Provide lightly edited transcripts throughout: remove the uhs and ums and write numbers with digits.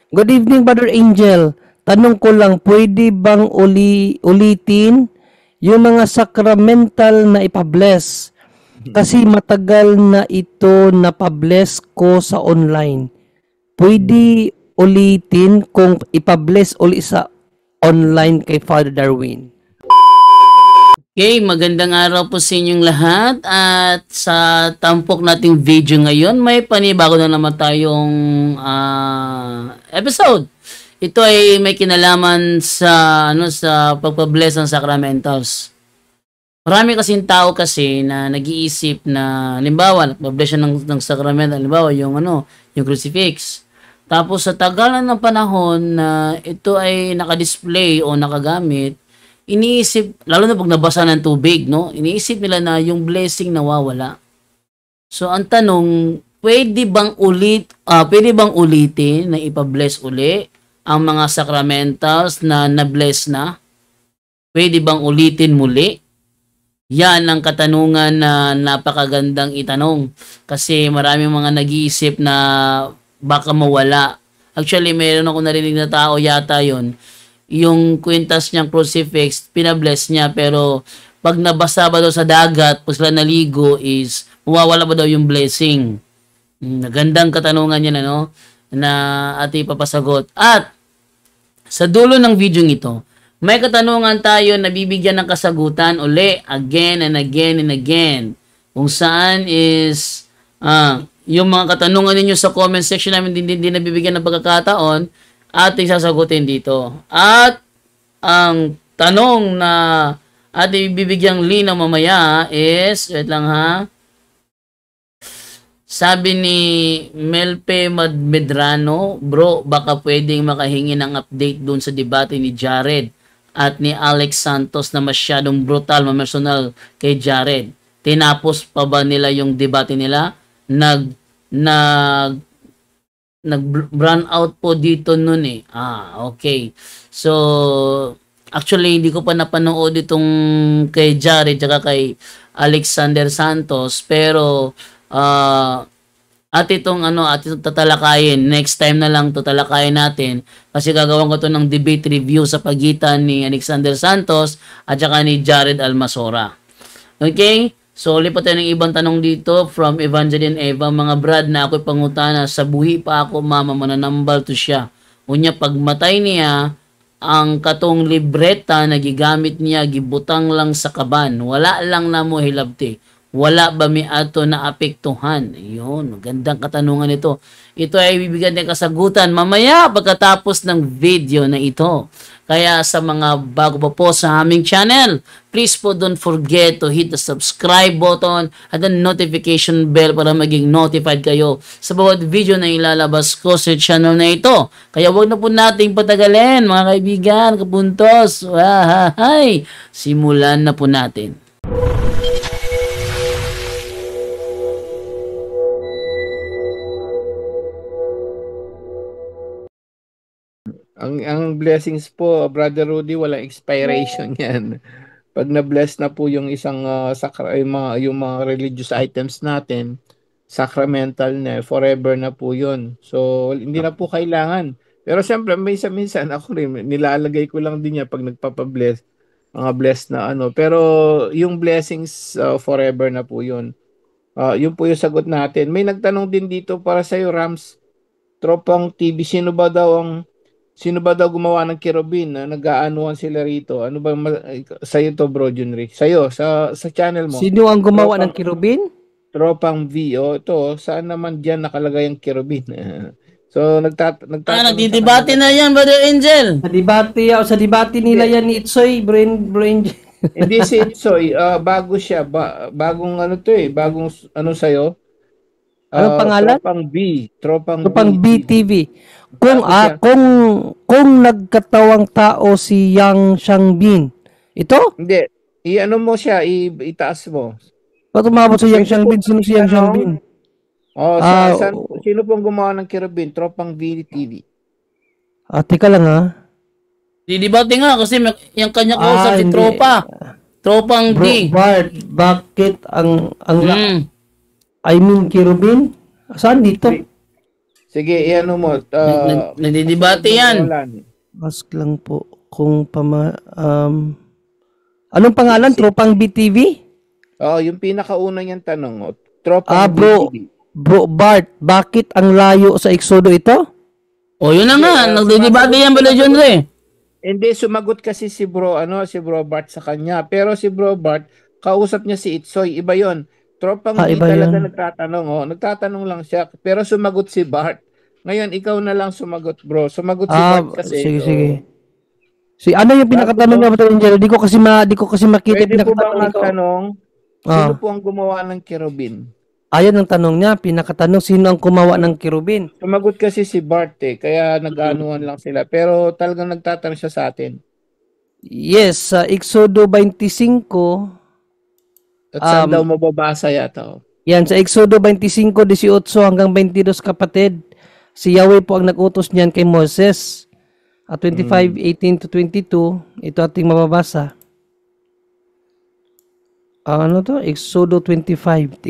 Good evening, Brother Angel. Tanong ko lang, pwede bang ulitin yung mga sacramental na ipabless? Kasi matagal na ito napabless ko sa online. Pwede ulitin kung ipabless uli sa online kay Father Darwin. Okay, magandang araw po sa inyong lahat at sa tampok nating video ngayon, may panibago na naman tayong episode. Ito ay may kinalaman sa sa pagpabless ng sacramentals. Marami kasing tao kasi na nag-iisip na halimbawa, nagpabless siya ng sacramental, halimbawa yung yung crucifix. Tapos sa tagalan ng panahon na ito ay nakadisplay o nakagamit, iniisip, lalo na pag nabasa ng tubig, no? Iniisip nila na yung blessing nawawala. So, ang tanong, pwede bang ulitin na ipa-bless uli ang mga sacramentals na na-bless na? Pwede bang ulitin muli? Yan ang katanungan na napakagandang itanong. Kasi maraming mga nag-iisip na baka mawala. Actually, mayroon ako narinig na tao yata yon, yung kwintas niyang crucifix, pinabless niya, pero pag nabasa ba daw sa dagat, pag sila naligo, is mawawala ba daw yung blessing? Nagandang katanungan yan, na ating papasagot. At sa dulo ng video ito, may katanungan tayo na bibigyan ng kasagutan uli, again and again and again. Kung saan is, yung mga katanungan ninyo sa comment section namin din nabibigyan ng pagkakataon, ating sasagutin dito. At ang tanong na ating bibigyang linaw mamaya is, wait lang ha, sabi ni Melpe Medrano, bro, baka pwedeng makahingi ng update dun sa debate ni Jared at ni Alex Santos na masyadong brutal, mamersonal kay Jared. Tinapos pa ba nila yung debate nila? Nag-run out po dito nun eh. Okay. So, actually, hindi ko pa napanood itong kay Jared at kay Alexander Santos. Pero, at itong tatalakayin. Next time na lang tatalakayin natin. Kasi gagawin ko to ng debate review sa pagitan ni Alexander Santos at saka ni Jared Almasora. Okay? So, lipat tayo ng ibang tanong dito from Evangeline Eva. Mga brad na ako'y pangutana, sa buhi pa ako, mama, mananambal to siya. Unya, pagmatay niya, ang katong libreta na gigamit niya, gibutang lang sa kaban. Wala lang na mo hilabti. Wala ba mi ato na apektuhan? Yun, magandang katanungan ito. Ito ay bibigyan ng kasagutan mamaya pagkatapos ng video na ito. Kaya sa mga bago pa po sa aming channel, please po don't forget to hit the subscribe button at the notification bell para maging notified kayo sa bawat video na ilalabas ko sa channel na ito. Kaya wag na po nating patagalin mga kaibigan, kapuntos. Simulan na po natin. Ang blessings po, Brother Rudy, walang expiration yan. Pag na-bless na po yung isang yung mga religious items natin, sacramental na, forever na po yun. So, hindi na po kailangan. Pero siyempre, minsan ako rin, nilalagay ko lang din yan pag nagpapabless, mga bless na Pero yung blessings, forever na po yun. Yun po yung sagot natin. May nagtanong din dito para sa'yo, Rams, Tropang TV, sino ba daw gumawa ng kerubin na nag-aanuhan sila rito? Ano ba sa'yo to, Bro Junri? Sa'yo, sa channel mo. Sino ang gumawa ng kerubin? Tropang V. Ito, saan naman diyan nakalagay ang kerubin? So, nagdidebate na yan, Brother Angel. Sa debate nila yan ni Itsoy, Bro Angel. Hindi si Itsoy, bago siya. Bagong bagong sa'yo. Anong pangalan? Tropang B TV. Kung nagkatawang tao si Yang Shangbin. Ito? Hindi. Mo siya, itaas mo. Ba't umabot si Yang Shangbin? Sino si Yang Shangbin? Sino pong gumawa ng kerubin? Tropang V TV. Teka lang ha. Didebate nga kasi yung kanya kausap si Tropa. Tropang D. Bart, bakit ang I mean kerubin? Saan dito? Sige, iano mo. Nagdidebate yan. Ask lang po kung anong pangalan? Tropang BTV? Oo, yung pinakauna niyang tanong. Tropang Bro, BTV. Bro Bart, bakit ang layo sa Exodo ito? O, yun na nga. Nagdidebate yan, Brother John Ray. Hindi, sumagot kasi si Bro Bart sa kanya. Pero si Bro Bart, kausap niya si Itsoy. Iba yon. Tropang B Iba talaga yun. nagtatanong. Nagtatanong lang siya. Pero sumagot si Bart. Ngayon, ikaw na lang sumagot, bro. Sumagot si Bart kasi. Sige. Ano yung pinakatanong niya, Brother Angel? Di ko kasi makita Pwede yung po bang pinakatanong ko. magtanong, sino po ang gumawa ng kerubin? Ayan ang tanong niya, pinakatanong, sino ang kumawa ng kerubin? Sumagot kasi si Bart kaya nag-anuhan lang sila. Pero talagang nagtatanong siya sa atin. Yes, sa Exodo 25, At saan daw mababasa yata? yan, sa Exodo 25:18 hanggang 22, kapatid, si Yahweh po ang nag-utos niyan kay Moses. At 25:18 to 22, ito ating mababasa. Ano to? Exodo 25:18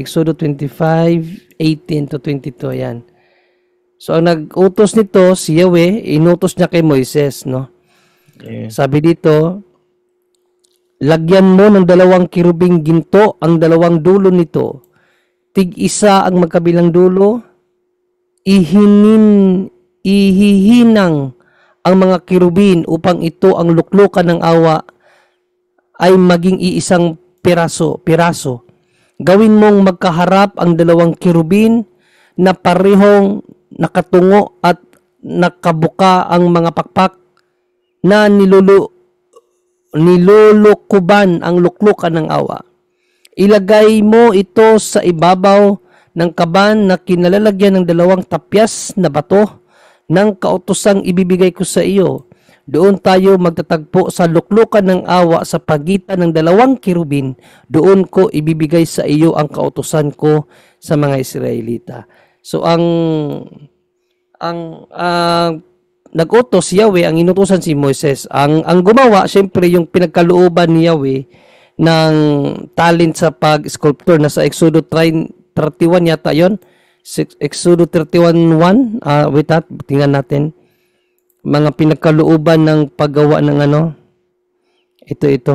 to 22, yan. So, ang nag-utos nito, si Yahweh, inutos niya kay Moises, no? Yeah. Sabi dito, lagyan mo ng 2 kirubing ginto ang 2 dulo nito. Tig-isa ang magkabilang dulo. Ihihinang ang mga kirubin upang ito ang luklukan ng awa ay maging iisang piraso. Gawin mong magkaharap ang 2 kirubin na parehong nakatungo at nakabuka ang mga pakpak na nilulukuban ang luklukan ng awa. Ilagay mo ito sa ibabaw ng kaban na kinalalagyan ng 2 tapyas na bato ng kautosang ibibigay ko sa iyo. Doon tayo magtatagpo sa luklukan ng awa sa pagitan ng 2 kirubin. Doon ko ibibigay sa iyo ang kautusan ko sa mga Israelita. So ang nag-utos si Yahweh, ang inutusan si Moises. Ang gumawa, syempre, yung pinagkalooban ni Yahweh ng talent sa pag-sculpture. Nasa Exodo 31 yata yon. Exodo 31:1. Wait, tingnan natin. Mga pinagkalooban ng paggawa ng ano. Ito.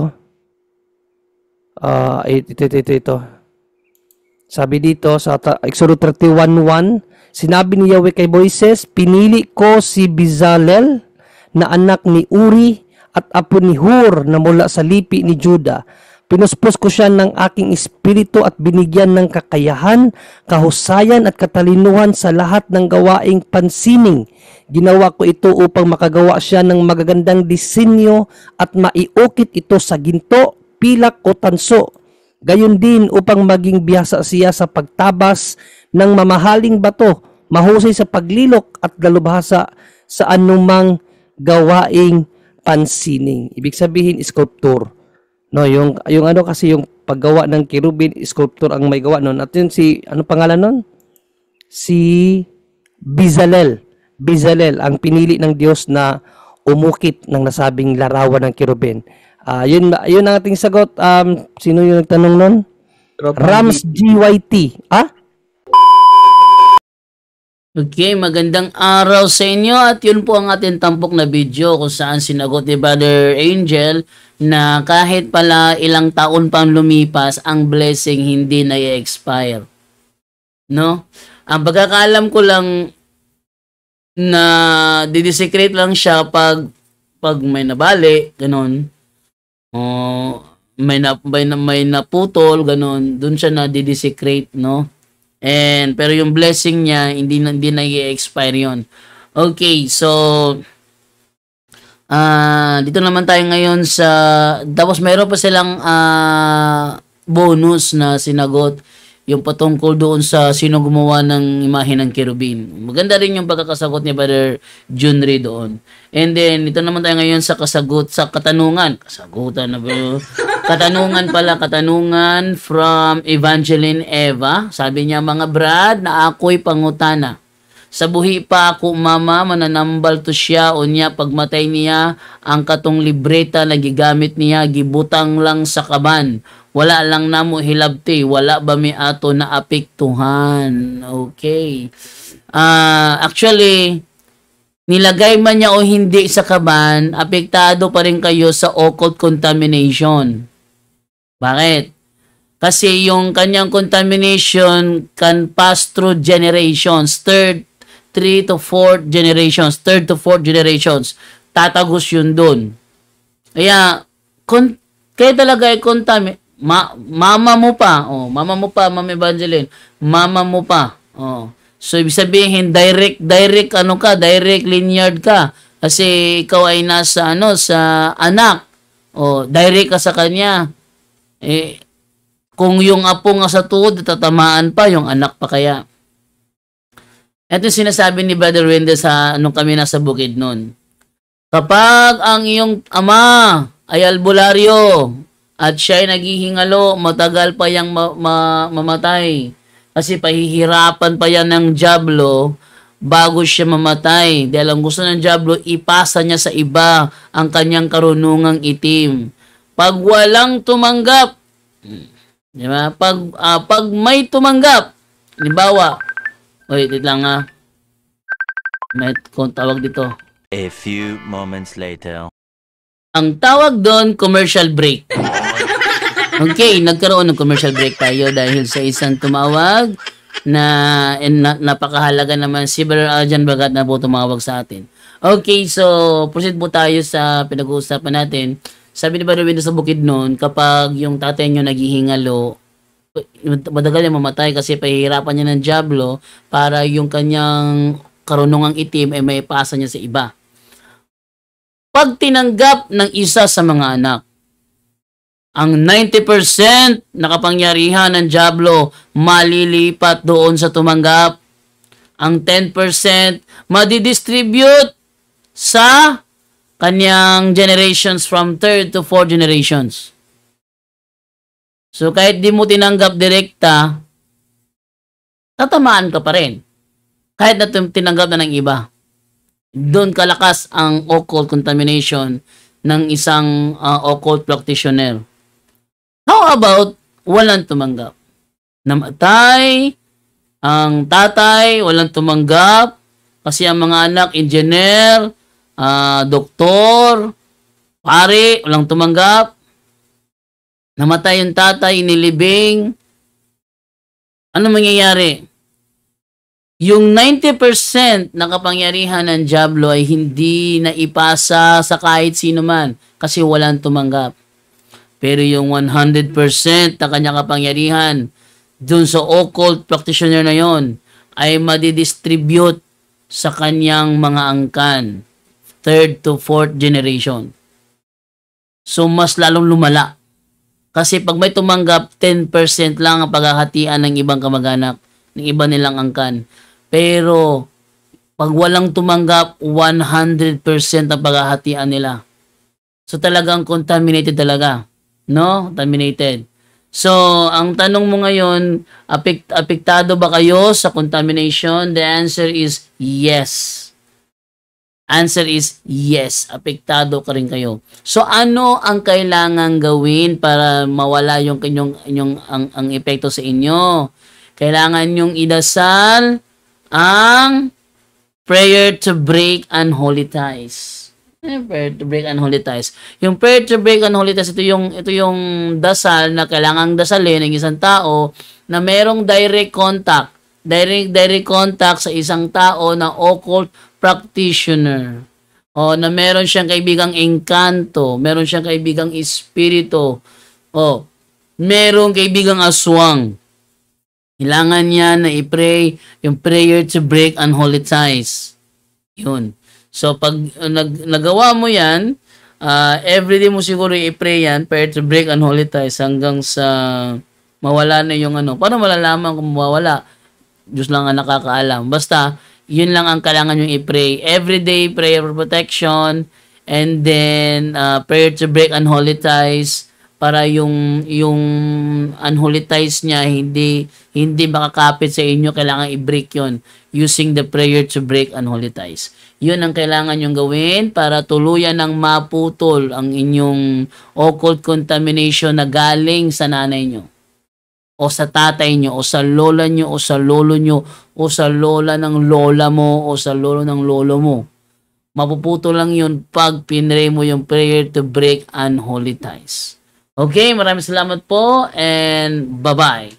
Sabi dito sa Exodo 31:1, sinabi ni Yahweh kay Moises, pinili ko si Bezalel na anak ni Uri at apo ni Hur na mula sa lipi ni Juda. Pinuspos ko siya ng aking espiritu at binigyan ng kakayahan, kahusayan at katalinuhan sa lahat ng gawaing pansining. Ginawa ko ito upang makagawa siya ng magagandang disenyo at maiukit ito sa ginto, pilak o tanso. Gayon din upang maging bihasa siya sa pagtabas ng mamahaling bato, mahusay sa paglilok at dalubhasa sa anumang gawaing pansining. Ibig sabihin, sculpture. No, yung ano kasi yung paggawa ng kerubin, sculpture ang may gawa noon. At yun ano pangalan noon? Si Bezalel. Bezalel, ang pinili ng Diyos na umukit ng nasabing larawan ng kerubin. Yun ang ating sagot. Sino yung nagtanong nun? Rams GYT. Okay, magandang araw sa inyo at yun po ang ating tampok na video kung saan sinagot ni Brother Angel na kahit pala ilang taon pang lumipas, ang blessing hindi na i-expire. No? Ang pagkakaalam ko lang na didesecrate lang siya pag may nabali, ganun. May naputol, ganun. Doon siya na didesecrate, no? Pero yung blessing niya, hindi na i-expire yun. Okay, so dito naman tayo ngayon sa, tapos mayroon pa silang bonus na sinagot yung patungkol doon sa sino gumawa ng imahe ng kerubin. Maganda rin yung pagkakasagot ni Brother Junri doon. And then, ito naman tayo ngayon sa katanungan. Kasagutan na ba? Katanungan from Evangeline Eva. Sabi niya, mga brad, na ako'y pangutana. Sa buhi pa ako, mama, mananambal to siya, o niya, pagmatay niya, ang katong libreta na gigamit niya, gibutang lang sa kaban. Wala lang namo hilabti, wala ba mi ato na apektuhan. Okay. Actually, nilagay man niya o hindi sa kaban, apektado pa rin kayo sa occult contamination. Bakit? Kasi yung kanyang contamination can pass through generations, third to fourth generations. Tatagos yun dun. Kaya, kaya talaga ay mama mo pa, Ma'am Evangeline, mama mo pa. So, ibig sabihin, direct linear ka. Kasi ikaw ay nasa, sa anak. Direct ka sa kanya. Kung yung apo nga sa tuhod, tatamaan pa, yung anak pa kaya. Ito sinasabi ni Brother Wendell nung kami nasa bukid nun. Kapag ang iyong ama ay albularyo at siya ay naghihingalo, matagal pa yang mamatay. Kasi pahihirapan pa yan ng dyablo bago siya mamatay. Dahil ang gusto ng dyablo, ipasa niya sa iba ang kanyang karunungang itim. Pag walang tumanggap, di ba? Pag may tumanggap, halimbawa, wait lang may tawag dito. A few moments later. Ang tawag doon, commercial break. Okay, nagkaroon ng commercial break tayo dahil sa isang tumawag na napakahalaga naman si Brother Aljan Bagat na po tumawag sa atin. Okay, so proceed po tayo sa pinag-uusapan natin. Sabi ni Brother Wendell sa bukid noon, kapag yung tatay nyo naghihingalo, madagal yung mamatay kasi pahihirapan niya ng dyablo para yung kanyang karunungang itim ay may pasa niya sa iba. Pag tinanggap ng isa sa mga anak, ang 90% na kapangyarihan ng dyablo malilipat doon sa tumanggap. Ang 10% madidistribute sa kanyang generations from third to fourth generations. So, kahit di mo tinanggap direkta, tatamaan ka pa rin. Kahit na tinanggap na ng iba. Doon kalakas ang occult contamination ng isang occult practitioner. How about walang tumanggap? Namatay, ang tatay, walang tumanggap, kasi ang mga anak, engineer, doktor, pare, walang tumanggap. Namatay yung tatay, inilibing. Ano mangyayari? Yung 90% na kapangyarihan ng dyablo ay hindi na ipasa sa kahit sino man kasi walang tumanggap. Pero yung 100% na kanyang kapangyarihan dun sa occult practitioner na yon ay madidistribute sa kanyang mga angkan. Third to fourth generation. So, mas lalong lumala. Kasi pag may tumanggap, 10% lang ang paghahatian ng ibang kamag-anak, ng iba nilang angkan. Pero, pag walang tumanggap, 100% ang paghahatian nila. So, talagang contaminated talaga. No? Contaminated. So, ang tanong mo ngayon, apektado ba kayo sa contamination? The answer is yes. Answer is yes. Apektado ka rin kayo. So, ano ang kailangan gawin para mawala yung ang epekto sa inyo? Kailangan yung idasal ang prayer to break unholy ties. Prayer to break unholy ties. Yung prayer to break unholy ties, ito yung dasal na kailangang dasalin ng isang tao na merong direct contact sa isang tao na occult practitioner. O na meron siyang kaibigang engkanto, meron siyang kaibigang espiritu, o merong kaibigang aswang. Kailangan niya na i-pray yung prayer to break unholy ties. Yun. So, pag nagawa mo yan, everyday mo siguro i-pray yan, prayer to break unholy ties hanggang sa mawala na yung ano. Paano malalaman kung mawala? Diyos lang ang nakakaalam. Basta, yun lang ang kailangan yung i-pray. Everyday prayer for protection, and then prayer to break unholy ties, para yung unholy ties niya hindi makakapit sa inyo, kailangan i-break yon using the prayer to break unholy ties. Yun ang kailangan yung gawin para tuluyan ng maputol ang inyong occult contamination na galing sa nanay nyo. o sa tatay nyo, o sa lola nyo, o sa lolo nyo, o sa lola ng lola mo, o sa lolo ng lolo mo. Mapuputo lang yun pag pinray mo yung prayer to break unholy ties. Okay, maraming salamat po and bye-bye.